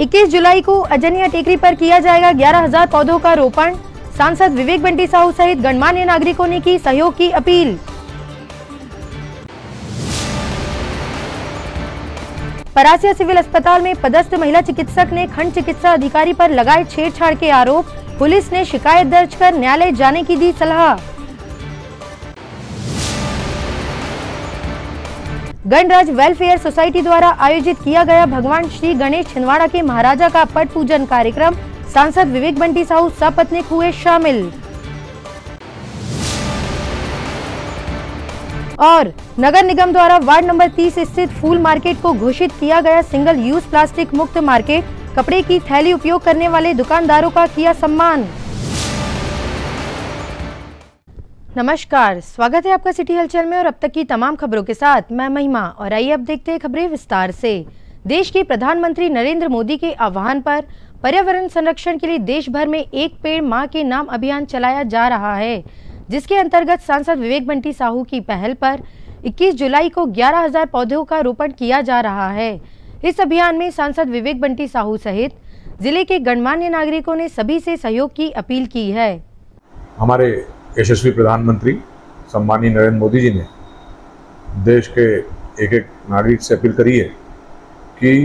21 जुलाई को अजनिया टेकरी पर किया जाएगा 11,000 पौधों का रोपण। सांसद विवेक बंटी साहू सहित गणमान्य नागरिकों ने की सहयोग की अपील। परासिया सिविल अस्पताल में पदस्थ महिला चिकित्सक ने खंड चिकित्सा अधिकारी पर लगाए छेड़छाड़ के आरोप। पुलिस ने शिकायत दर्ज कर न्यायालय जाने की दी सलाह। गणराज वेलफेयर सोसाइटी द्वारा आयोजित किया गया भगवान श्री गणेश छिंदवाड़ा के महाराजा का पट पूजन कार्यक्रम। सांसद विवेक बंटी साहू सपत्नीक हुए शामिल। और नगर निगम द्वारा वार्ड नंबर 30 स्थित फूल मार्केट को घोषित किया गया सिंगल यूज प्लास्टिक मुक्त मार्केट। कपड़े की थैली उपयोग करने वाले दुकानदारों का किया सम्मान। नमस्कार, स्वागत है आपका सिटी हलचल में और अब तक की तमाम खबरों के साथ मैं महिमा। और आइए अब देखते हैं खबरें विस्तार से। देश के प्रधानमंत्री नरेंद्र मोदी के आह्वान पर पर्यावरण संरक्षण के लिए देश भर में एक पेड़ मां के नाम अभियान चलाया जा रहा है, जिसके अंतर्गत सांसद विवेक बंटी साहू की पहल पर 21 जुलाई को 11,000 पौधों का रोपण किया जा रहा है। इस अभियान में सांसद विवेक बंटी साहू सहित जिले के गणमान्य नागरिकों ने सभी से सहयोग की अपील की है। हमारे यशस्वी प्रधानमंत्री सम्मानीय नरेंद्र मोदी जी ने देश के एक एक नागरिक से अपील करी है कि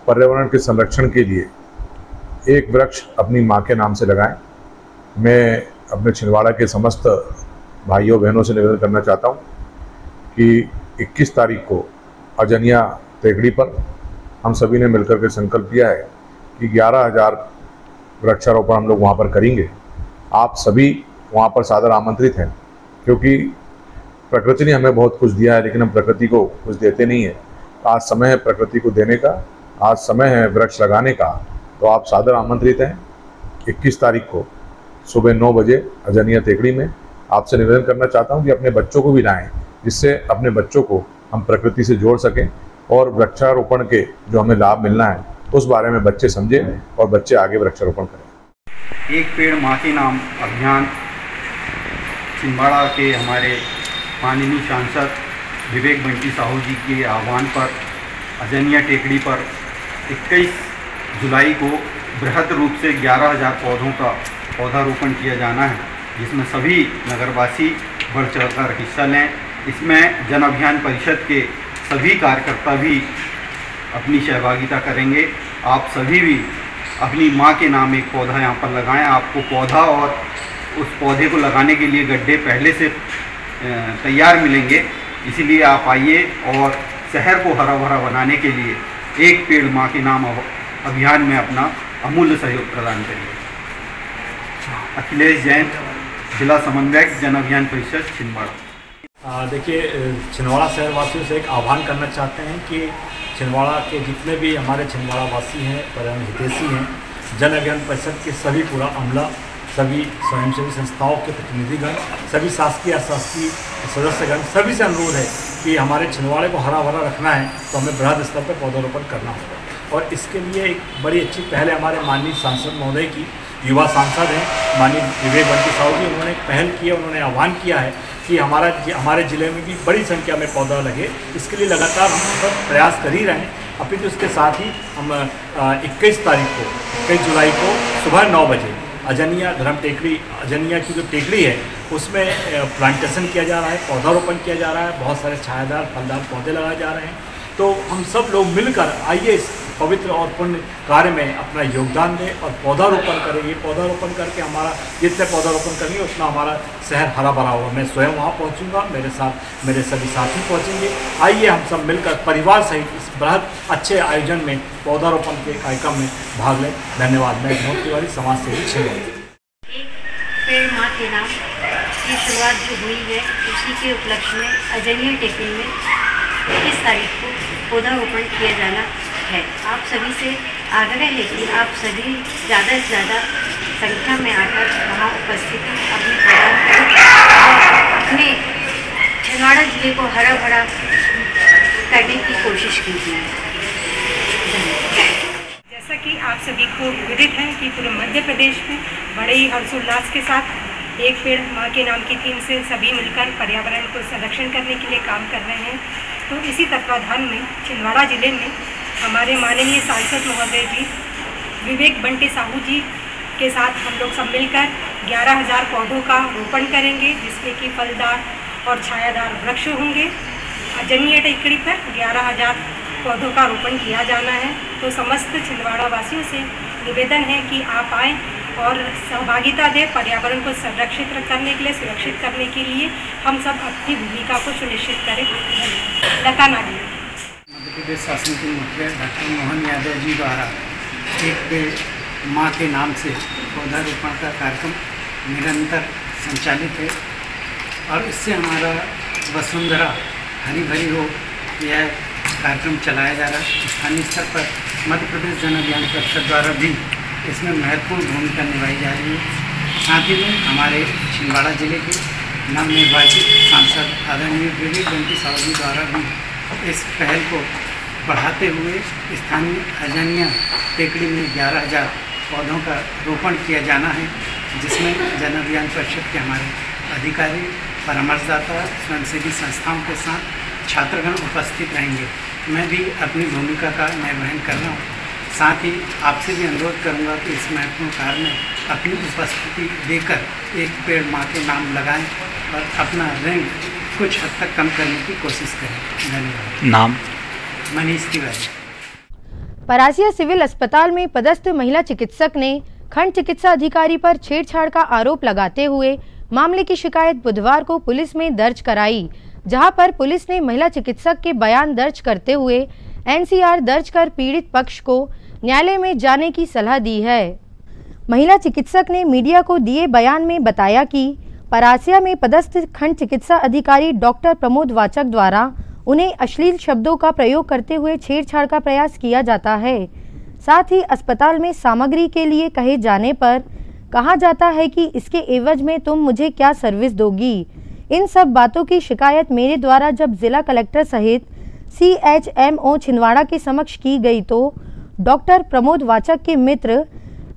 पर्यावरण के संरक्षण के लिए एक वृक्ष अपनी माँ के नाम से लगाएं। मैं अपने छिंदवाड़ा के समस्त भाइयों बहनों से निवेदन करना चाहता हूं कि 21 तारीख को अजनिया टेकरी पर हम सभी ने मिलकर के संकल्प किया है कि 11,000 वृक्षारोपण हम लोग वहाँ पर करेंगे। आप सभी वहाँ पर सादर आमंत्रित हैं, क्योंकि प्रकृति ने हमें बहुत कुछ दिया है लेकिन हम प्रकृति को कुछ देते नहीं है। आज समय है प्रकृति को देने का, आज समय है वृक्ष लगाने का। तो आप सादर आमंत्रित हैं 21 तारीख को सुबह 9 बजे अजनिया टेकरी में। आपसे निवेदन करना चाहता हूं कि अपने बच्चों को भी लाएं, जिससे अपने बच्चों को हम प्रकृति से जोड़ सकें और वृक्षारोपण के जो हमें लाभ मिलना है उस बारे में बच्चे समझें और बच्चे आगे वृक्षारोपण करें। एक पेड़ माँ के नाम अभियान छिंदवाड़ा के हमारे माननीय सांसद विवेक बंटी साहू जी के आह्वान पर अजनिया टेकरी पर 21 जुलाई को बृहद रूप से 11,000 पौधों का पौधारोपण किया जाना है, जिसमें सभी नगरवासी बढ़ चढ़कर हिस्सा लें। इसमें जन अभियान परिषद के सभी कार्यकर्ता भी अपनी सहभागिता करेंगे। आप सभी भी अपनी माँ के नाम एक पौधा यहाँ पर लगाएं। आपको पौधा और उस पौधे को लगाने के लिए गड्ढे पहले से तैयार मिलेंगे, इसीलिए आप आइए और शहर को हरा भरा बनाने के लिए एक पेड़ माँ के नाम अभियान में अपना अमूल्य सहयोग प्रदान करिए। अखिलेश जैन, जिला समन्वयक जन अभियान परिषद छिंदवाड़ा। देखिए, छिंदवाड़ा शहर वासियों से एक आह्वान करना चाहते हैं कि छिंदवाड़ा के जितने भी हमारे छिंदवाड़ा वासी हैं, पर्यावरण हितैषी हैं, जन अभियान परिषद के सभी पूरा अमला, सभी स्वयंसेवी संस्थाओं के प्रतिनिधिगण, सभी शासकीय अशासकीय सदस्यगण, सभी से अनुरोध है कि हमारे छिंदवाड़े को हरा भरा रखना है तो हमें बृहद स्तर पर पौधारोपण करना होगा। और इसके लिए एक बड़ी अच्छी पहल है हमारे माननीय सांसद महोदय की। युवा सांसद हैं माननीय विवेक बंटी साहू जी, उन्होंने पहल की है, उन्होंने आह्वान किया है कि हमारे ज़िले में भी बड़ी संख्या में पौधा लगे। इसके लिए लगातार हम सब प्रयास कर ही रहे हैं। अभी तो उसके साथ ही हम 21 तारीख को 21 जुलाई को सुबह 9 बजे अजनिया धर्म टेकरी, अजनिया की जो टेकरी है उसमें प्लांटेशन किया जा रहा है, पौधारोपण किया जा रहा है, बहुत सारे छायादार फलदार पौधे लगाए जा रहे हैं। तो हम सब लोग मिलकर आइए इस पवित्र और पुण्य कार्य में अपना योगदान दें और पौधारोपण करें। ये पौधारोपण करके हमारा जितने पौधारोपण करेंगे उतना हमारा शहर हरा भरा होगा। मैं स्वयं वहाँ पहुँचूँगा, मेरे साथ मेरे सभी साथी पहुँचेंगे। आइए हम सब मिलकर परिवार सहित इस बृहद अच्छे आयोजन में पौधारोपण के कार्यक्रम में भाग लें। धन्यवाद। मैं विनोद तिवारी, समाज सेवी छिंदवाड़ा। एक पेड़ माँ के नाम की शुरुआत जो हुई है उसी के उपलक्ष्य में अजनिया टेकरी में 21 तारीख को पौधारोपण किया जाना है। आप सभी से आग्रह है कि आप सभी ज़्यादा से ज़्यादा संख्या में आकर वहाँ उपस्थिति अपनी प्रदान करें और अपने छिंदवाड़ा जिले को हरा भरा करने की कोशिश कीजिए। जैसा कि आप सभी को विदित है कि पूरे मध्य प्रदेश में बड़े ही हर्षोल्लास के साथ एक पेड़ माँ के नाम की थीम से सभी मिलकर पर्यावरण को संरक्षण करने के लिए काम कर रहे हैं। तो इसी तत्वाधान में छिंदवाड़ा जिले में हमारे माननीय सांसद महोदय जी विवेक बंटी साहू जी के साथ हम लोग सब मिलकर 11,000 पौधों का रोपण करेंगे, जिसमें कि फलदार और छायादार वृक्ष होंगे। अजन्य टेकड़ी पर 11,000 पौधों का रोपण किया जाना है। तो समस्त छिंदवाड़ा वासियों से निवेदन है कि आप आएँ और सहभागिता दें। पर्यावरण को संरक्षित करने के लिए, सुरक्षित करने के लिए हम सब अपनी भूमिका को सुनिश्चित करें। लता नागी। मध्य प्रदेश शासन के मुखिया डॉक्टर मोहन यादव जी द्वारा एक पेड़ माँ के नाम से पौधारोपण का कार्यक्रम निरंतर संचालित है और इससे हमारा वसुंधरा हरी भरी हो, यह कार्यक्रम चलाया जा रहा है। स्थानीय स्तर पर मध्य प्रदेश जन अभियान परिषद द्वारा भी इसमें महत्वपूर्ण भूमिका निभाई जा रही है। साथ ही में हमारे छिंदवाड़ा जिले के नवनिर्वाचित सांसद आदरणीय विवेक बंटी साहू जी द्वारा भी इस पहल को बढ़ाते हुए स्थानीय अजन्य टेकड़ी में 11,000 पौधों का रोपण किया जाना है, जिसमें जन अभियान परिषद के हमारे अधिकारी, परामर्शदाता, स्वयंसेवी संस्थाओं के साथ छात्रगण उपस्थित रहेंगे। मैं भी अपनी भूमिका का निर्वहन कर रहा हूँ। साथ ही आपसे भी अनुरोध करूँगा कि इस महत्वपूर्ण कार्य में अपनी उपस्थिति देकर एक पेड़ माँ के नाम लगाएं और अपना ऋण कुछ हद तक कम करने की कोशिश करें। धन्यवाद। नाम? मनीष तिवारी। परासिया सिविल अस्पताल में पदस्थ महिला चिकित्सक ने खंड चिकित्सा अधिकारी पर छेड़छाड़ का आरोप लगाते हुए मामले की शिकायत बुधवार को पुलिस में दर्ज कराई, जहां पर पुलिस ने महिला चिकित्सक के बयान दर्ज करते हुए एनसीआर दर्ज कर पीड़ित पक्ष को न्यायालय में जाने की सलाह दी है। महिला चिकित्सक ने मीडिया को दिए बयान में बताया कि परासिया में पदस्थ खंड चिकित्सा अधिकारी डॉक्टर प्रमोद वाचक द्वारा उन्हें अश्लील शब्दों का प्रयोग करते हुए छेड़छाड़ का प्रयास किया जाता है। साथ ही अस्पताल में सामग्री के लिए कहे जाने पर कहा जाता है कि इसके एवज में तुम मुझे क्या सर्विस दोगी। इन सब बातों की शिकायत मेरे द्वारा जब जिला कलेक्टर सहित CHMO छिंदवाड़ा के समक्ष की गई तो डॉक्टर प्रमोद वाचक के मित्र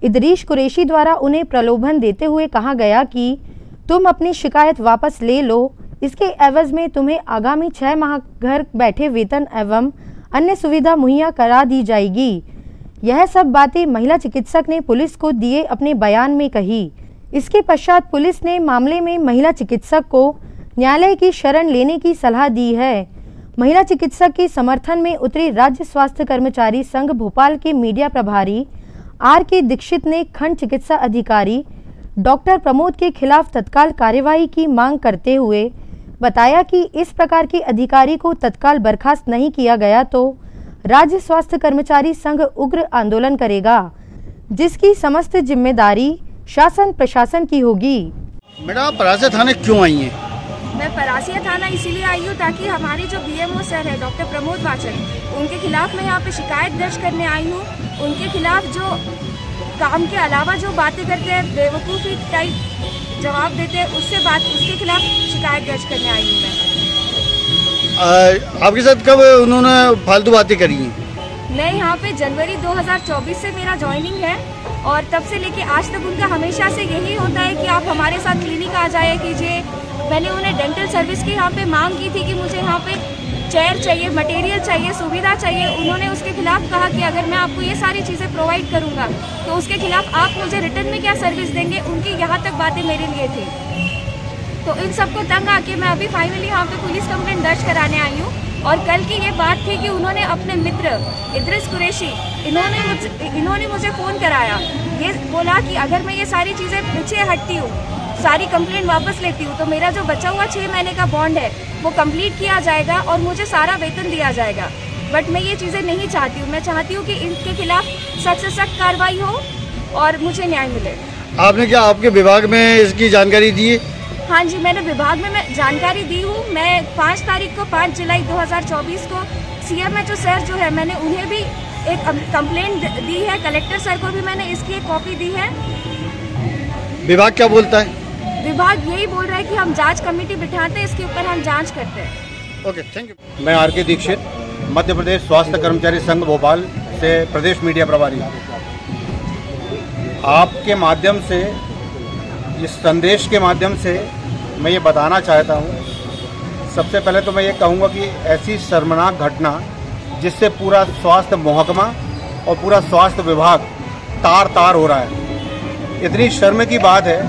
इदरीश कुरैशी द्वारा उन्हें प्रलोभन देते हुए कहा गया कि तुम अपनी शिकायत वापस ले लो, इसके एवज में तुम्हें आगामी 6 माह घर बैठे वेतन एवं अन्य सुविधा मुहैया करा दी जाएगी। यह सब बातें महिला चिकित्सक ने पुलिस को दिए अपने बयान में कही। इसके पश्चात पुलिस ने मामले में महिला चिकित्सक को न्यायालय की शरण लेने की सलाह दी है। महिला चिकित्सक के समर्थन में उतरे राज्य स्वास्थ्य कर्मचारी संघ भोपाल के मीडिया प्रभारी RK दीक्षित ने खंड चिकित्सा अधिकारी डॉक्टर प्रमोद के खिलाफ तत्काल कार्यवाही की मांग करते हुए बताया कि इस प्रकार के अधिकारी को तत्काल बर्खास्त नहीं किया गया तो राज्य स्वास्थ्य कर्मचारी संघ उग्र आंदोलन करेगा, जिसकी समस्त जिम्मेदारी शासन प्रशासन की होगी। मैडम परासिया थाने क्यों आई हैं? मैं परासिया थाना इसीलिए आई हूँ ताकि हमारे जो BMO सर है डॉक्टर प्रमोद वाचक, उनके खिलाफ मैं यहाँ पे शिकायत दर्ज करने आई हूँ। उनके खिलाफ जो काम के अलावा जो बातें करते हैं, बेवकूफ़ी टाइप जवाब देते हैं, उसके खिलाफ शिकायत दर्ज करने आई हूँ मैं। आपके साथ कब उन्होंने फालतू बातें करी हैं? मैं यहाँ पे जनवरी 2024 से मेरा ज्वाइनिंग है और तब से लेके आज तक उनका हमेशा से यही होता है कि आप हमारे साथ क्लिनिक आ जाया कीजिए। मैंने उन्हें डेंटल सर्विस की यहाँ पे मांग की थी कि मुझे यहाँ पे चेयर चाहिए, मटेरियल चाहिए, सुविधा चाहिए। उन्होंने उसके खिलाफ कहा कि अगर मैं आपको ये सारी चीज़ें प्रोवाइड करूँगा तो उसके खिलाफ आप मुझे रिटर्न में क्या सर्विस देंगे। उनकी यहाँ तक बातें मेरे लिए थी। तो इन सबको तंग आके मैं अभी फाइनली यहाँ पे पुलिस कंप्लेंट दर्ज कराने आई हूँ। और कल की ये बात थी कि उन्होंने अपने मित्र इदरीश कुरैशी इन्होंने मुझे फ़ोन कराया, ये बोला कि अगर मैं ये सारी चीज़ें पीछे हटती हूँ, सारी कंप्लेंट वापस लेती हूँ तो मेरा जो बचा हुआ 6 महीने का बॉन्ड है वो कंप्लीट किया जाएगा और मुझे सारा वेतन दिया जाएगा। बट मैं ये चीज़ें नहीं चाहती हूँ। मैं चाहती हूँ कि इनके खिलाफ सख्त से सख्त कार्रवाई हो और मुझे न्याय मिले। आपने क्या आपके विभाग में इसकी जानकारी दी है? हाँ जी, मैंने विभाग में मैं जानकारी दी हूँ। मैं 5 जुलाई 2024 को CMHO सर जो है मैंने उन्हें भी एक कंप्लेंट दी है। कलेक्टर सर को भी मैंने इसकी एक कॉपी दी है। विभाग क्या बोलता है? विभाग यही बोल रहा है कि हम जांच कमेटी बिठाते हैं, इसके ऊपर हम जांच करते हैं। Okay, thank you. मैं RK दीक्षित, मध्य प्रदेश स्वास्थ्य कर्मचारी संघ भोपाल से प्रदेश मीडिया प्रभारी। आपके माध्यम से, इस संदेश के माध्यम से मैं ये बताना चाहता हूँ, सबसे पहले तो मैं ये कहूँगा कि ऐसी शर्मनाक घटना जिससे पूरा स्वास्थ्य महकमा और पूरा स्वास्थ्य विभाग तार तार हो रहा है। इतनी शर्म की बात है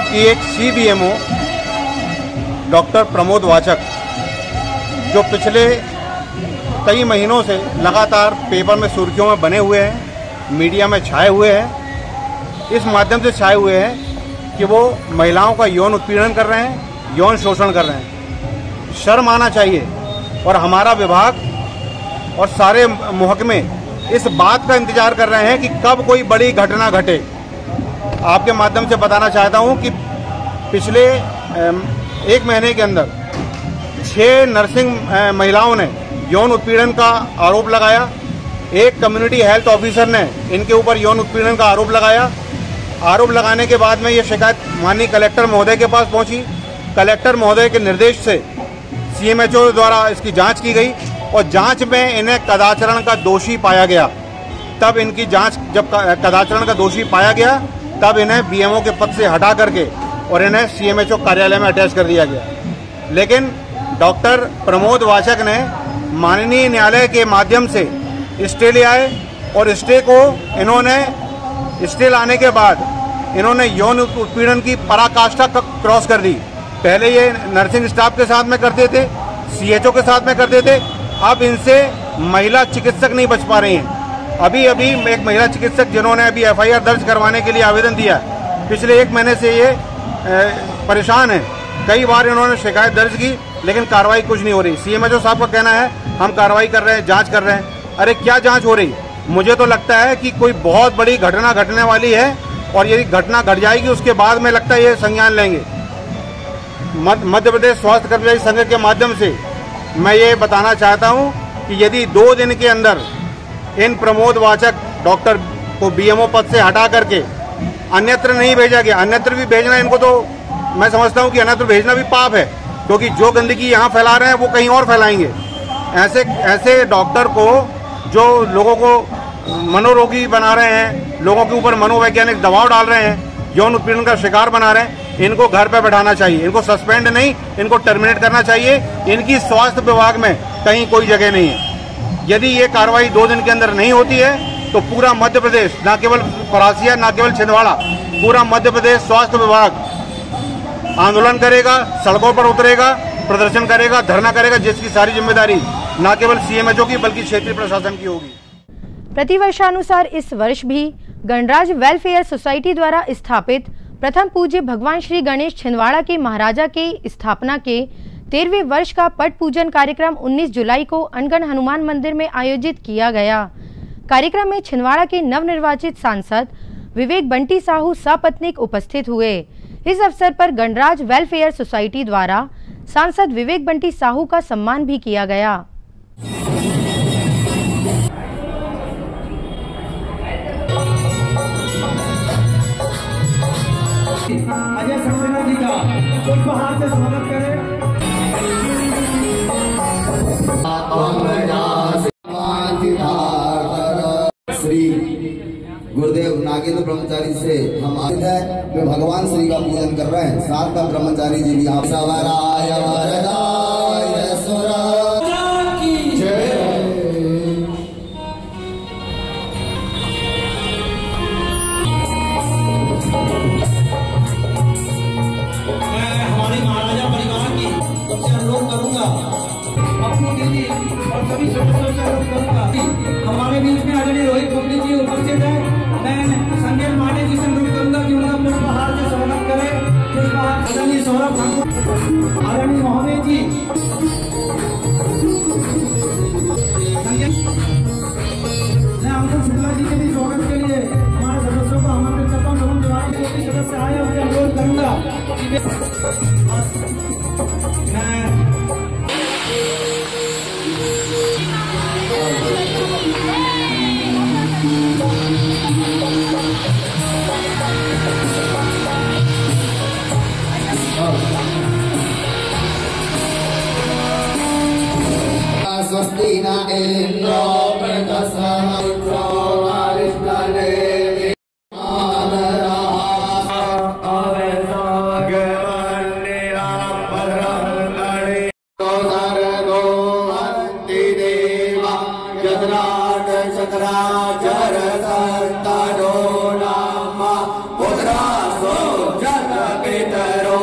कि एक CBMO डॉक्टर प्रमोद वाचक, जो पिछले कई महीनों से लगातार पेपर में सुर्खियों में बने हुए हैं, मीडिया में छाए हुए हैं, इस माध्यम से छाए हुए हैं कि वो महिलाओं का यौन उत्पीड़न कर रहे हैं, यौन शोषण कर रहे हैं। शर्म आना चाहिए। और हमारा विभाग और सारे महकमे इस बात का इंतजार कर रहे हैं कि कब कोई बड़ी घटना घटे। आपके माध्यम से बताना चाहता हूं कि पिछले 1 महीने के अंदर 6 नर्सिंग महिलाओं ने यौन उत्पीड़न का आरोप लगाया। एक कम्युनिटी हेल्थ ऑफिसर ने इनके ऊपर यौन उत्पीड़न का आरोप लगाया। आरोप लगाने के बाद में ये शिकायत माननीय कलेक्टर महोदय के पास पहुंची। कलेक्टर महोदय के निर्देश से CMHO द्वारा इसकी जांच की गई और जांच में इन्हें कदाचरण का दोषी पाया गया। तब इनकी जांच, जब कदाचरण का दोषी पाया गया, तब इन्हें BMO के पद से हटा करके और इन्हें CMHO कार्यालय में अटैच कर दिया गया। लेकिन डॉक्टर प्रमोद वाचक ने माननीय न्यायालय के माध्यम से स्टे ले आए और स्टे को इन्होंने स्टे लाने के बाद इन्होंने यौन उत्पीड़न की पराकाष्ठा क्रॉस कर दी। पहले ये नर्सिंग स्टाफ के साथ में करते थे, CHO के साथ में करते थे, अब इनसे महिला चिकित्सक नहीं बच पा रही हैं। अभी एक महिला चिकित्सक जिन्होंने अभी FIR दर्ज करवाने के लिए आवेदन दिया, पिछले 1 महीने से ये परेशान है। कई बार इन्होंने शिकायत दर्ज की लेकिन कार्रवाई कुछ नहीं हो रही। CMHO साहब का कहना है हम कार्रवाई कर रहे हैं, जांच कर रहे हैं। अरे क्या जांच हो रही? मुझे तो लगता है कि कोई बहुत बड़ी घटना घटने वाली है और यदि घटना घट जाएगी उसके बाद में लगता है ये संज्ञान लेंगे। मध्य प्रदेश स्वास्थ्य कर्मचारी संघ के माध्यम से मैं ये बताना चाहता हूँ कि यदि 2 दिन के अंदर इन प्रमोद वाचक डॉक्टर को BMO पद से हटा करके अन्यत्र नहीं भेजा गया, अन्यत्र भी भेजना इनको तो मैं समझता हूँ कि अन्यत्र भेजना भी पाप है, क्योंकि जो गंदगी यहाँ फैला रहे हैं वो कहीं और फैलाएंगे। ऐसे डॉक्टर को जो लोगों को मनोरोगी बना रहे हैं, लोगों के ऊपर मनोवैज्ञानिक दबाव डाल रहे हैं, यौन उत्पीड़न का शिकार बना रहे हैं, इनको घर पे बैठाना चाहिए। इनको सस्पेंड नहीं, इनको टर्मिनेट करना चाहिए। इनकी स्वास्थ्य विभाग में कहीं कोई जगह नहीं है। यदि ये कार्रवाई 2 दिन के अंदर नहीं होती है तो पूरा मध्य प्रदेश, न केवल फरासिया, न केवल छिंदवाड़ा, पूरा मध्य प्रदेश स्वास्थ्य विभाग आंदोलन करेगा, सड़कों पर उतरेगा, प्रदर्शन करेगा, धरना करेगा, जिसकी सारी जिम्मेदारी न केवल CMHO की बल्कि क्षेत्रीय प्रशासन की होगी। प्रतिवर्षानुसार इस वर्ष भी गणराज वेलफेयर सोसाइटी द्वारा स्थापित प्रथम पूज्य भगवान श्री गणेश छिंदवाड़ा के महाराजा के स्थापना के 13वें वर्ष का पट पूजन कार्यक्रम 19 जुलाई को अनगढ़ हनुमान मंदिर में आयोजित किया गया। कार्यक्रम में छिंदवाड़ा के नवनिर्वाचित सांसद विवेक बंटी साहू सपत्नीक उपस्थित हुए। इस अवसर पर गणराज वेलफेयर सोसाइटी द्वारा सांसद विवेक बंटी साहू का सम्मान भी किया गया। अजय सक्सेना जी का उपहार से स्वागत करें। श्री गुरुदेव नागेंद्र ब्रह्मचारी से हम आए हैं, वे भगवान श्री का पूजन कर रहे हैं। साथ में ब्रह्मचारी जी भी आप सवराय वरदाय सुराज की जय। हमारे महाराजा परिवार की सबसे अनुरोध करूंगा, अपनी दीदी और सभी सदस्यों से अनुरोध करूंगा कि हमारे बीच में आदरणीय रोहित खोपड़ी जी उपस्थित है। मैं संजय माने जी से अनुरोध करूंगा कि उनका पुष्पहार से स्वागत करें। पुष्पहार आदरणीय सौरभ ठाकुर, आदरणीय मोहम्मद जी, मैं अंकुर शुक्ला जी के भी स्वागत के लिए हमारे सदस्यों को आमंत्रित करता हूँ। एवं जो भी सदस्य आए उनसे अनुरोध करूंगा कि स्वस्ति न इंद्रो प्रदसहृत्रो अरिष्टने आदरा अवसागमने जगराट चक्राचर संतनो नाम पुत्रासो जन पितरो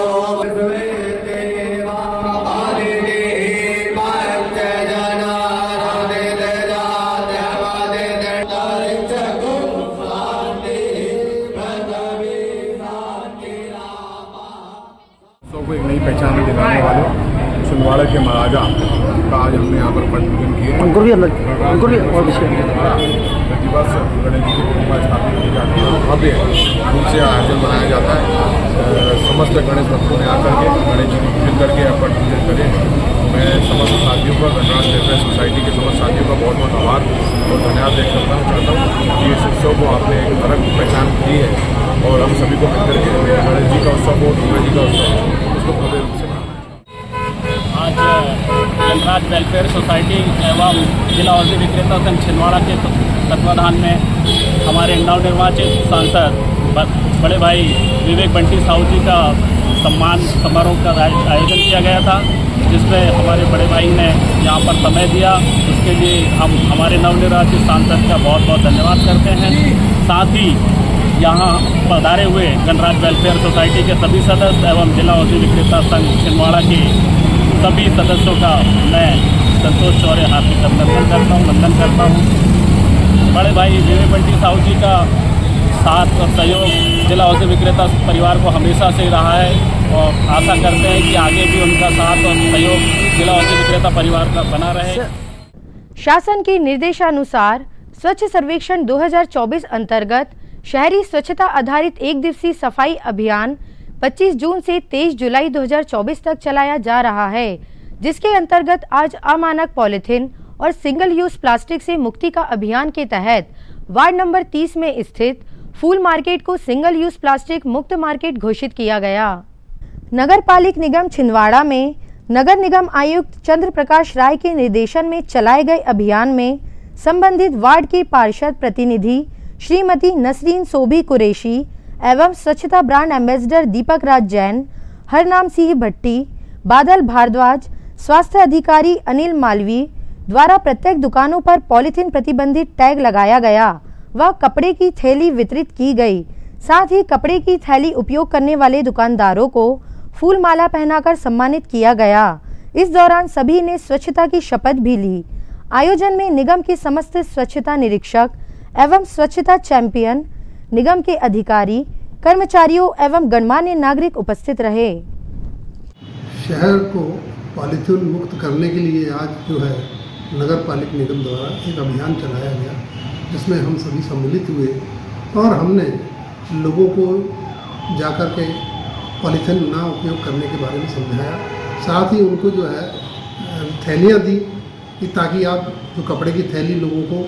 को एक नई पहचान दिलाने वाले छिंदवाड़ा के महाराजा का आज हमने यहाँ पर पट पूजन किए। उनको भी और प्रतिवर्ष गणेश जी की प्रतिमा स्थापित की जाती है, भव्य रूप से आयोजन बनाया जाता है। समस्त गणेश भक्तों ने आकर के गणेश जी की पूजन करके पट पूजन करें। मैं समस्त साथियों का, गणराज वेलफेयर सोसाइटी के समस्त साथियों का बहुत बहुत आभार और धन्यवाद व्यक्त करना चाहता हूँ कि इस उत्सव को आपने एक अलग पहचान दी है और हम सभी को मिलकर के गणेश जी का उत्सव हो, दुर्गा जी का उत्सव हो, उसको भव्य रूप से मनाना। आज गणराज वेलफेयर सोसाइटी एवं जिला औषधि विक्रेता संघ छिंदवाड़ा के तत्वाधान में हमारे नवनिर्वाचित सांसद बड़े भाई विवेक बंटी साहू जी का सम्मान समारोह का आयोजन किया गया था, जिसमें हमारे बड़े भाई ने यहाँ पर समय दिया। उसके लिए हम हमारे नवनिर्वाचित सांसद का बहुत बहुत धन्यवाद करते हैं। साथ ही यहाँ पधारे हुए गणराज वेलफेयर सोसाइटी के सभी सदस्य एवं जिला औषधि विक्रेता संघ छिंदवाड़ा के सभी सदस्यों का मैं संतोष चौरे हार्दिक वंदन करता हूँ। बड़े भाई विवेक बंटी साहू जी का साथ और सहयोग जिला औषधि विक्रेता परिवार को हमेशा से रहा है और आशा करते हैं कि आगे भी उनका साथ और सहयोग जिला औषधि विक्रेता परिवार का बना रहे। शासन के निर्देशानुसार स्वच्छ सर्वेक्षण 2024 अंतर्गत शहरी स्वच्छता आधारित एक दिवसीय सफाई अभियान 25 जून से 23 जुलाई 2024 तक चलाया जा रहा है, जिसके अंतर्गत आज अमानक पॉलिथीन और सिंगल यूज प्लास्टिक से मुक्ति का अभियान के तहत वार्ड नंबर 30 में स्थित फूल मार्केट को सिंगल यूज प्लास्टिक मुक्त मार्केट घोषित किया गया। नगर पालिक निगम छिंदवाड़ा में नगर निगम आयुक्त चंद्र प्रकाश राय के निर्देशन में चलाए गए अभियान में संबंधित वार्ड के पार्षद प्रतिनिधि श्रीमती नसरीन सोभी कुरैशी एवं स्वच्छता ब्रांड एम्बेसडर दीपक राज जैन, हरनाम सिंह भट्टी, बादल भारद्वाज, स्वास्थ्य अधिकारी अनिल मालवी द्वारा प्रत्येक दुकानों पर पॉलिथीन प्रतिबंधित टैग लगाया गया व कपड़े की थैली वितरित की गई। साथ ही कपड़े की थैली उपयोग करने वाले दुकानदारों को फूल माला पहनाकर सम्मानित किया गया। इस दौरान सभी ने स्वच्छता की शपथ भी ली। आयोजन में निगम के समस्त स्वच्छता निरीक्षक एवं स्वच्छता चैंपियन, निगम के अधिकारी, कर्मचारियों एवं गणमान्य नागरिक उपस्थित रहे। शहर को पॉलीथीन मुक्त करने के लिए आज जो है नगर पालिक निगम द्वारा एक अभियान चलाया गया, जिसमें हम सभी सम्मिलित हुए और हमने लोगों को जाकर के पॉलीथीन ना उपयोग करने के बारे में समझाया। साथ ही उनको जो है थैलियाँ दी कि ताकि आप जो कपड़े की थैली लोगों को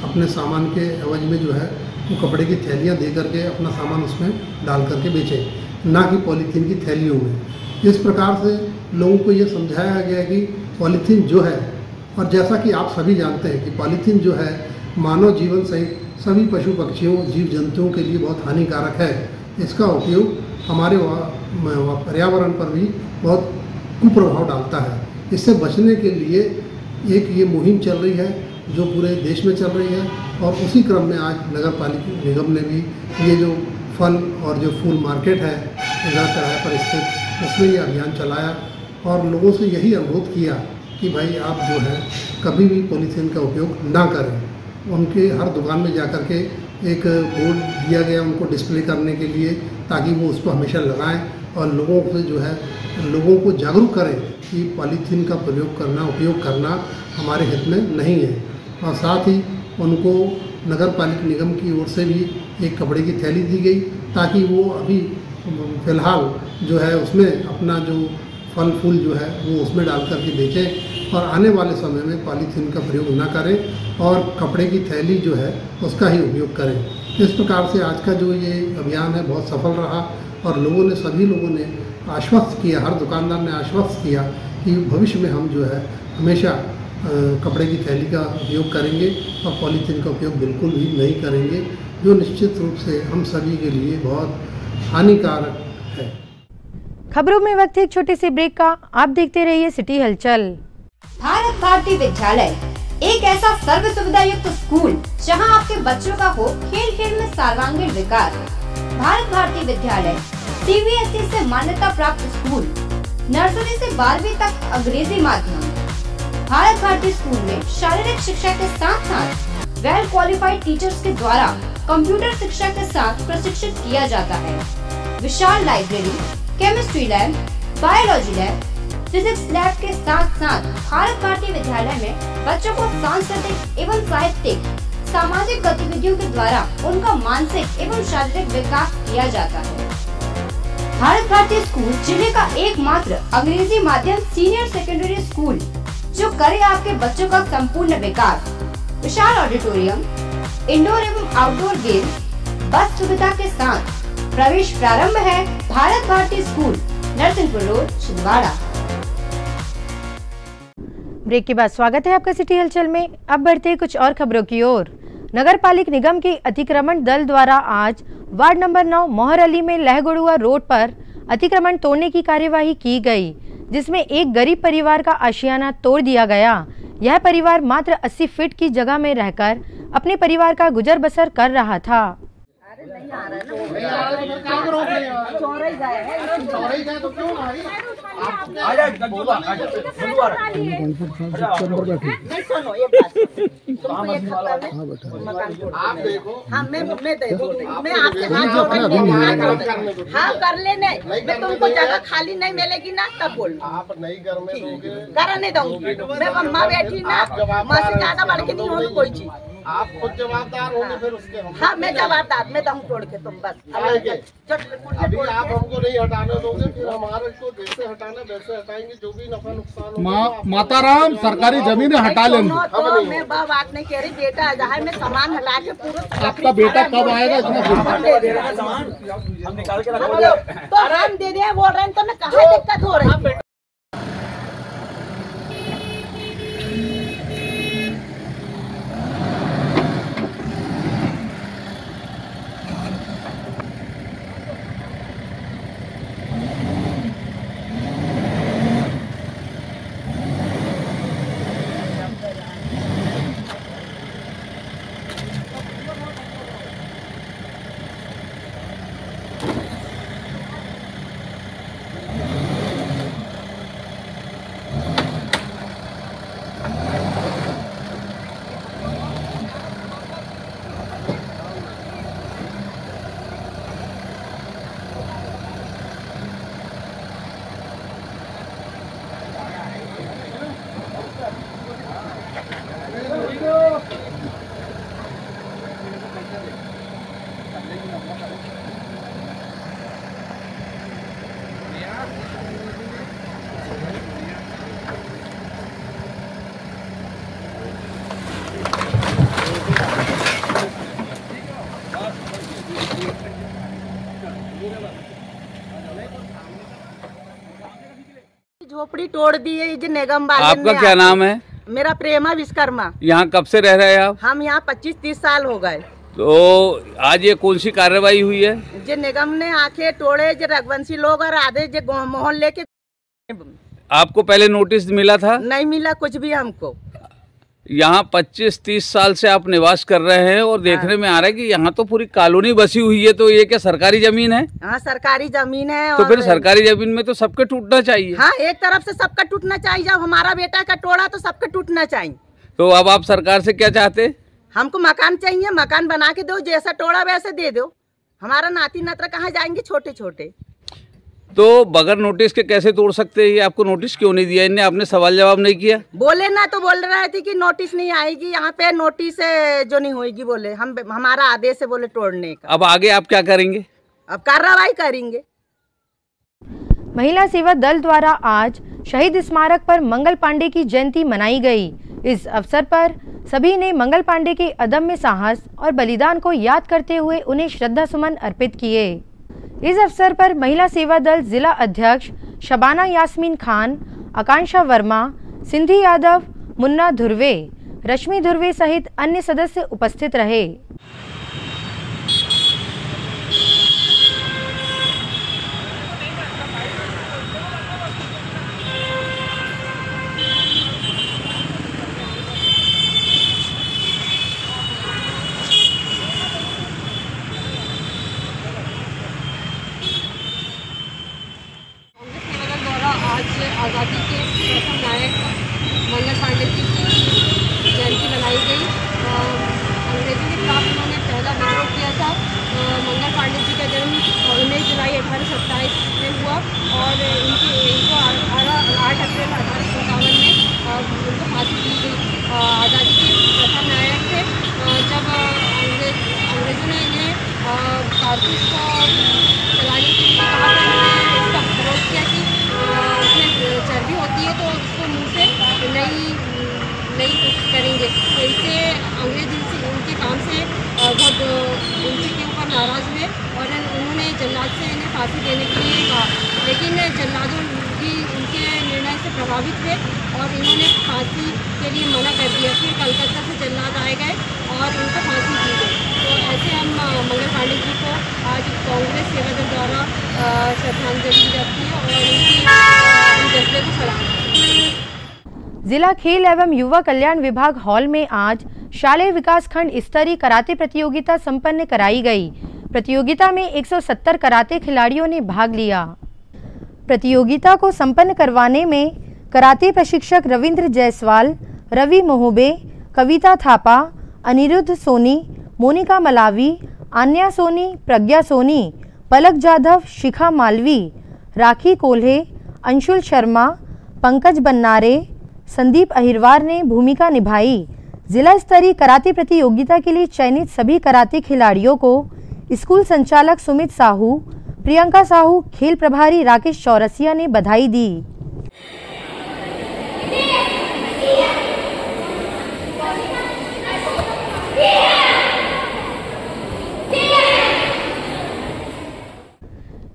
अपने सामान के एवज में जो है वो कपड़े की थैलियाँ दे करके अपना सामान उसमें डाल करके बेचें, ना कि पॉलीथीन की थैलियों में। इस प्रकार से लोगों को ये समझाया गया कि पॉलीथीन जो है, और जैसा कि आप सभी जानते हैं कि पॉलीथीन जो है मानव जीवन सहित सभी पशु पक्षियों जीव जंतुओं के लिए बहुत हानिकारक है। इसका उपयोग हमारे पर्यावरण पर भी बहुत कुप्रभाव डालता है। इससे बचने के लिए एक ये मुहिम चल रही है जो पूरे देश में चल रही है, और उसी क्रम में आज नगर पालिका निगम ने भी ये जो फल और जो फूल मार्केट है नगर किराए पर स्थित, उसमें ये अभियान चलाया और लोगों से यही अनुरोध किया कि भाई आप जो है कभी भी पॉलीथीन का उपयोग ना करें। उनके हर दुकान में जा कर के एक बोर्ड दिया गया उनको डिस्प्ले करने के लिए, ताकि वो उसको हमेशा लगाएं और लोगों से जो है लोगों को जागरूक करें कि पॉलीथीन का उपयोग करना हमारे हित में नहीं है। और साथ ही उनको नगर पालिका निगम की ओर से भी एक कपड़े की थैली दी गई, ताकि वो अभी फ़िलहाल जो है उसमें अपना जो फल फूल जो है वो उसमें डाल करके बेचें और आने वाले समय में पॉलीथीन का प्रयोग ना करें और कपड़े की थैली जो है उसका ही उपयोग करें। इस प्रकार से आज का जो ये अभियान है बहुत सफल रहा और सभी लोगों ने आश्वस्त किया, हर दुकानदार ने आश्वस्त किया कि भविष्य में हम जो है हमेशा कपड़े की थैली का उपयोग करेंगे और पॉलीथीन का उपयोग बिल्कुल भी नहीं करेंगे, जो निश्चित रूप से हम सभी के लिए बहुत हानिकारक है। खबरों में वक्त है एक छोटे से ब्रेक का। आप देखते रहिए सिटी हलचल। भारत भारती विद्यालय एक ऐसा सर्व सुविधा युक्त स्कूल जहां आपके बच्चों का हो खेल खेल में सर्वांगीण विकास। भारत भारती विद्यालय CBSE से मान्यता प्राप्त स्कूल, नर्सरी से 12वीं तक अंग्रेजी माध्यम। भारत भारती स्कूल में शारीरिक शिक्षा के साथ साथ वेल क्वालिफाइड टीचर्स के द्वारा कंप्यूटर शिक्षा के साथ प्रशिक्षित किया जाता है। विशाल library, chemistry lab, biology lab, physics lab के साथ साथ भारत भारती विद्यालय में बच्चों को सांस्कृतिक एवं साहित्यिक सामाजिक गतिविधियों के द्वारा उनका मानसिक एवं शारीरिक विकास किया जाता है। भारत भारती स्कूल जिले का एकमात्र अंग्रेजी माध्यम सीनियर सेकेंडरी स्कूल जो करे आपके बच्चों का संपूर्ण विकास। विशाल ऑडिटोरियम, इंडोर एवं आउटडोर गेम, बस सुविधा के साथ प्रवेश प्रारंभ है। Bharat Bharati school, Narsinghpur road, Chhindwara. Break के बाद स्वागत है आपका सिटी हलचल में। अब बढ़ते हैं कुछ और खबरों की ओर। नगर पालिक निगम के अतिक्रमण दल द्वारा आज वार्ड नंबर 9 मोहर अली में लहगुड़ुआ रोड पर अतिक्रमण तोड़ने की कार्यवाही की गई, जिसमें एक गरीब परिवार का आशियाना तोड़ दिया गया। यह परिवार मात्र 80 फीट की जगह में रहकर अपने परिवार का गुजर बसर कर रहा था। हाँ कर लेने, मैं तुमको जगह खाली नहीं मिलेगी ना तब बोल। आप नहीं घर में दोगे, घर नहीं दूंगी मैं। अम्मा बैठी ना, माँ से ज्यादा बढ़ के नहीं हो कोई चीज। आप खुद जवाबदार होंगे फिर उसके। हाँ मैं जवाबदार, मैं दम तोड़ के तुम बस अभी आप हमको नहीं हटाने दोगे, फिर हमारे को जैसे हटाना वैसे हटाएंगे। जो भी नफा नुकसान माता राम सरकारी जमीन हटा लेंगे। तो मैं बात नहीं कह रही, बेटा आ जाए, मैं सामान हटा के पूरा। आपका बेटा कब आएगा? इतना सामान हम निकाल के तो हम दे दे बोल रहे हैं, तो मैं कहाँ दिक्कत हो रही है? झोपड़ी तोड़ दी है ये निगम वाले। आपका क्या नाम है? मेरा प्रेमा विश्वकर्मा। यहाँ कब से रह रहे हैं आप? हम यहाँ 25-30 साल हो गए। तो आज ये कौन सी कार्रवाई हुई है? जो निगम ने आके तोड़े, जो रघुवंशी लोग और आधे जो मोहल्ले के। आपको पहले नोटिस मिला था? नहीं मिला कुछ भी हमको। यहाँ 25-30 साल से आप निवास कर रहे हैं और देखने में आ रहा है कि यहाँ तो पूरी कॉलोनी बसी हुई है, तो ये क्या सरकारी जमीन है? हाँ सरकारी जमीन है। तो फिर सरकारी जमीन में तो सबके टूटना चाहिए। हाँ एक तरफ से सबका टूटना चाहिए। जब हमारा बेटा का तोड़ा तो सबका टूटना चाहिए। तो अब आप सरकार से क्या चाहते? हमको मकान चाहिए, मकान बना के दो, जैसा तोड़ा वैसे दे दो। हमारा नाती नातरा कहाँ जाएंगे छोटे छोटे। तो बगैर नोटिस के कैसे तोड़ सकते हैं? आपको नोटिस क्यों नहीं दिया? इनने आपने सवाल जवाब नहीं किया? बोले ना तो बोल रहे थे कि नोटिस नहीं आएगी, यहाँ पे नोटिस जो नहीं होगी बोले। हमारा आदेश है बोले तोड़ने का। अब आगे आप क्या करेंगे? अब कार्रवाई करेंगे। महिला सेवा दल द्वारा आज शहीद स्मारक पर मंगल पांडे की जयंती मनाई गई। इस अवसर पर सभी ने मंगल पांडे के अदम्य साहस और बलिदान को याद करते हुए उन्हें श्रद्धा सुमन अर्पित किए। इस अवसर पर महिला सेवा दल जिला अध्यक्ष शबाना यास्मीन खान, आकांक्षा वर्मा, सिंधी यादव, मुन्ना धुर्वे, रश्मि धुर्वे सहित अन्य सदस्य उपस्थित रहे। और इनको 8 अप्रैल 1857 में उनको फांसी दी गई। आज़ादी के प्रथम नायक थे। जब अंग्रेज़ों ने इन्हें कारतूस को चलाने के लिए कहा था, इन्होंने इसका विरोध किया कि उसमें चर्बी होती है तो उसको मुँह से नहीं करेंगे। तो इससे अंग्रेज उनके काम से बहुत उनके ऊपर नाराज़ हुए और उन्होंने जल्लाद से इन्हें फांसी देने के लिए कहा, लेकिन जल्लादों भी उनके निर्णय से प्रभावित हुए और इन्होंने फांसी के लिए मना कर दिया। फिर कलकत्ता से जल्लाद आए गए और उनको फांसी दी गई। तो ऐसे हम मंगल पांडे जी को आज कांग्रेस सेवा दल द्वारा श्रद्धांजलि जाती है और उनकी जज्बे को सलाम करते हैं। जिला खेल एवं युवा कल्याण विभाग हॉल में आज शालेय विकास खंड स्तरीय कराटे प्रतियोगिता संपन्न कराई गई। प्रतियोगिता में 170 कराटे खिलाड़ियों ने भाग लिया। प्रतियोगिता को संपन्न करवाने में कराटे प्रशिक्षक रविंद्र जायसवाल, रवि मोहबे, कविता थापा, अनिरुद्ध सोनी, मोनिका मलावी, आन्या सोनी, प्रज्ञा सोनी, पलक जाधव, शिखा मालवी, राखी कोल्हे, अंशुल शर्मा, पंकज बन्नारे, संदीप अहिरवार ने भूमिका निभाई। जिला स्तरीय कराटे प्रतियोगिता के लिए चयनित सभी कराटे खिलाड़ियों को स्कूल संचालक सुमित साहू, प्रियंका साहू, खेल प्रभारी राकेश चौरसिया ने बधाई दी।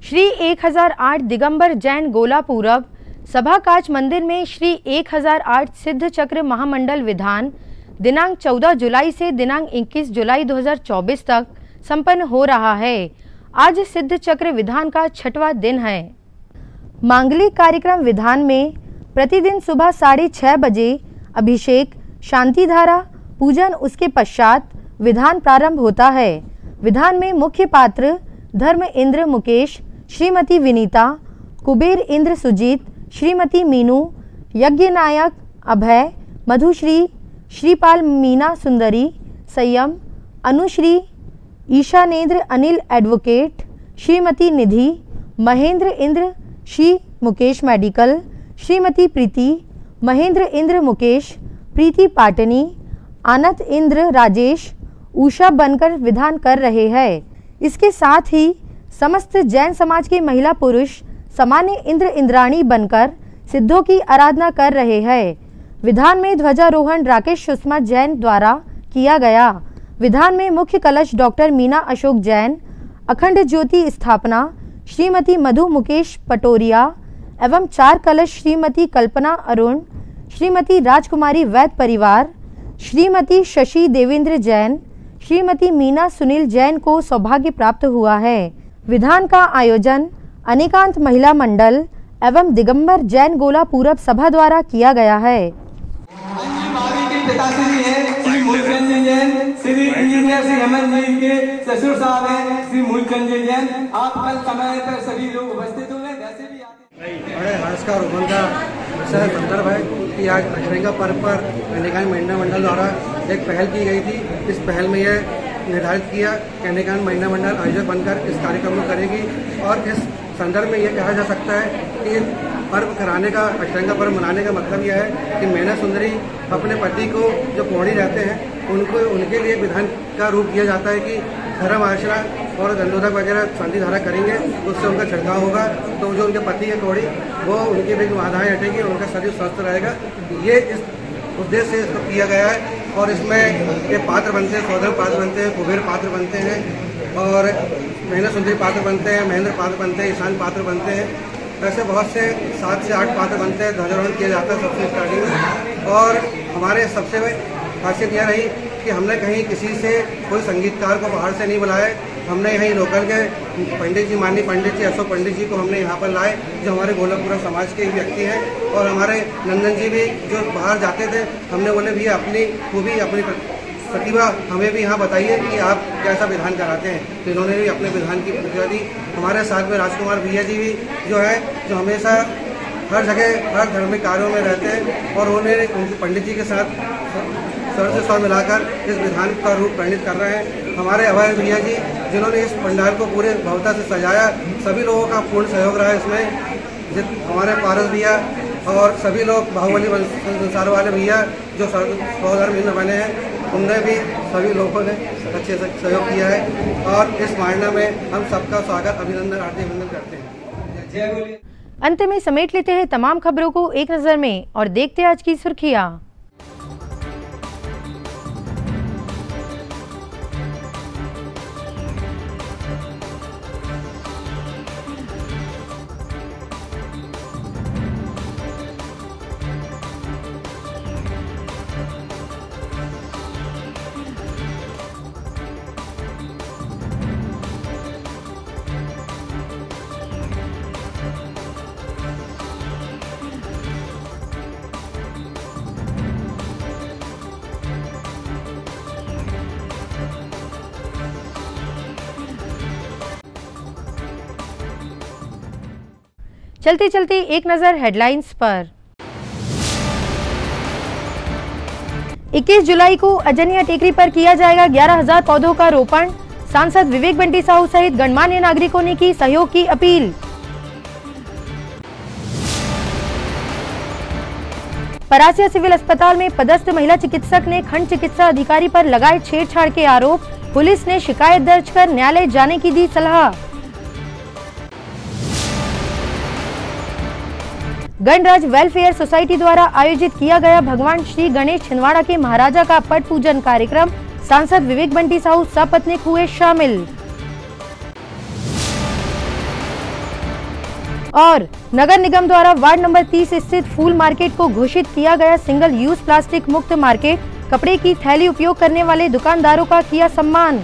श्री 1008 दिगंबर जैन गोला पूरब सभा काच मंदिर में श्री 1008 सिद्ध चक्र महामंडल विधान दिनांक 14 जुलाई से दिनांक 21 जुलाई 2024 तक संपन्न हो रहा है। आज सिद्ध चक्र विधान का 6वां दिन है। मांगलिक कार्यक्रम विधान में प्रतिदिन सुबह 6:30 बजे अभिषेक, शांति धारा, पूजन, उसके पश्चात विधान प्रारंभ होता है। विधान में मुख्य पात्र धर्म इंद्र मुकेश, श्रीमती विनीता, कुबेर इंद्र सुजीत, श्रीमती मीनू, यज्ञ नायक अभय, मधुश्री, श्रीपाल मीना सुंदरी, संयम, अनुश्री, ईशानेंद्र अनिल एडवोकेट, श्रीमती निधि, महेंद्र इंद्र श्री मुकेश मेडिकल, श्रीमती प्रीति, महेंद्र इंद्र मुकेश, प्रीति पाटनी, आनंद इंद्र राजेश, उषा बनकर विधान कर रहे हैं। इसके साथ ही समस्त जैन समाज के महिला पुरुष सामान्य इंद्र इंद्राणी बनकर सिद्धों की आराधना कर रहे हैं। विधान में ध्वजारोहण राकेश सुषमा जैन द्वारा किया गया। विधान में मुख्य कलश डॉक्टर मीना अशोक जैन, अखंड ज्योति स्थापना श्रीमती मधु मुकेश पटोरिया एवं 4 कलश श्रीमती कल्पना अरुण, श्रीमती राजकुमारी वैद परिवार, श्रीमती शशि देवेंद्र जैन, श्रीमती मीना सुनील जैन को सौभाग्य प्राप्त हुआ है। विधान का आयोजन अनेकांत महिला मंडल एवं दिगंबर जैन गोला पूरब सभा द्वारा किया गया है। पिताश्री हैं श्री मूलचंद जैन, श्री इंजीनियर श्री हेमंत जी के ससुर साहब हैं श्री मूलचंद जैन। आप कल समय पर सभी लोग उपस्थित होंगे। वैसे भी बड़े हर्ष का और उमंग का विषय संदर्भ है कि आज अष्टभुजा पर्व पर कन्याकांड महिला मंडल द्वारा एक पहल की गई थी। इस पहल में यह निर्धारित किया कन्याकांड महिला मंडल आयोजक बनकर इस कार्यक्रम को करेगी और इस संदर्भ में यह कहा जा सकता है कि पर्व कराने का, अष्टभुजा पर्व मनाने का मतलब यह है कि मैना सुंदरी अपने पति को जो कोढ़ी रहते हैं उनको उनके लिए विधान का रूप दिया जाता है कि धर्म आचरण और दंडोदक वगैरह शांति धारा करेंगे तो उससे उनका छिड़काव होगा, तो जो उनके पति है कोढ़ी वो उनकी भी बाधाएँ हटेंगी और उनका शरीर स्वस्थ रहेगा। ये इस उद्देश्य से इसको किया गया है और इसमें ये पात्र बनते हैं, सौधर्म पात्र बनते हैं, कुबेर पात्र बनते हैं और मैना सुंदरी पात्र बनते हैं, महेंद्र पात्र बनते हैं, ईशान पात्र बनते हैं। ऐसे बहुत से 7 से 8 पात्र बनते हैं। ध्वजारोहण किया जाता है सबसे स्टार्टिंग में और हमारे सबसे खासियत यह रही कि हमने कहीं किसी से कोई संगीतकार को बाहर से नहीं बुलाया। हमने यहीं लोकल के पंडित जी, माननीय पंडित जी अशोक पंडित जी को हमने यहाँ पर लाए जो हमारे गोलापुरा समाज के व्यक्ति हैं और हमारे नंदन जी भी जो बाहर जाते थे, हमने बोले भी अपनी खूबी अपनी प्रतिभा हमें भी यहाँ बताइए कि आप कैसा विधान कराते हैं, तो इन्होंने भी अपने विधान की प्रतिभा दी। हमारे साथ में राजकुमार भैया जी भी जो है जो हमेशा हर जगह हर धार्मिक कार्यों में रहते हैं और उन्होंने उनके पंडित जी के साथ सर से सर मिलाकर इस विधान का रूप प्रणीत कर रहे हैं। हमारे अभय भैया जी जिन्होंने इस पंडाल को पूरे भव्यता से सजाया। सभी लोगों का पूर्ण सहयोग रहा इसमें, हमारे पारस भैया और सभी लोग बाहुबली संसार वाले भैया जो सौधर्म बने हैं, उनने भी सभी लोगों ने अच्छे से सहयोग किया है और इस मायने में हम सबका स्वागत अभिनंदन हार्दिक अभिनंदन करते हैं। अंत में समेट लेते हैं तमाम खबरों को एक नजर में और देखते हैं आज की सुर्खियां। चलते चलते एक नजर हेडलाइंस पर। 21 जुलाई को अजनिया टेकरी पर किया जाएगा 11,000 पौधों का रोपण। सांसद विवेक बंटी साहू सहित गणमान्य नागरिकों ने की सहयोग की अपील। परासिया सिविल अस्पताल में पदस्थ महिला चिकित्सक ने खंड चिकित्सा अधिकारी पर लगाए छेड़छाड़ के आरोप। पुलिस ने शिकायत दर्ज कर न्यायालय जाने की दी सलाह। गणराज वेलफेयर सोसाइटी द्वारा आयोजित किया गया भगवान श्री गणेश छिंदवाड़ा के महाराजा का पट पूजन कार्यक्रम। सांसद विवेक बंटी साहू सपत्नीक हुए शामिल। और नगर निगम द्वारा वार्ड नंबर 30 स्थित फूल मार्केट को घोषित किया गया सिंगल यूज प्लास्टिक मुक्त मार्केट। कपड़े की थैली उपयोग करने वाले दुकानदारों का किया सम्मान।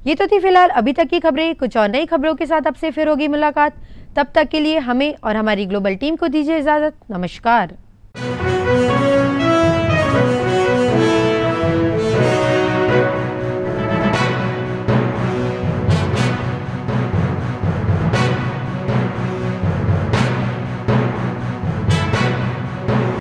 ये तो थी फिलहाल अभी तक की खबरें। कुछ और नई खबरों के साथ आपसे फिर होगी मुलाकात। तब तक के लिए हमें और हमारी ग्लोबल टीम को दीजिए इजाजत। नमस्कार।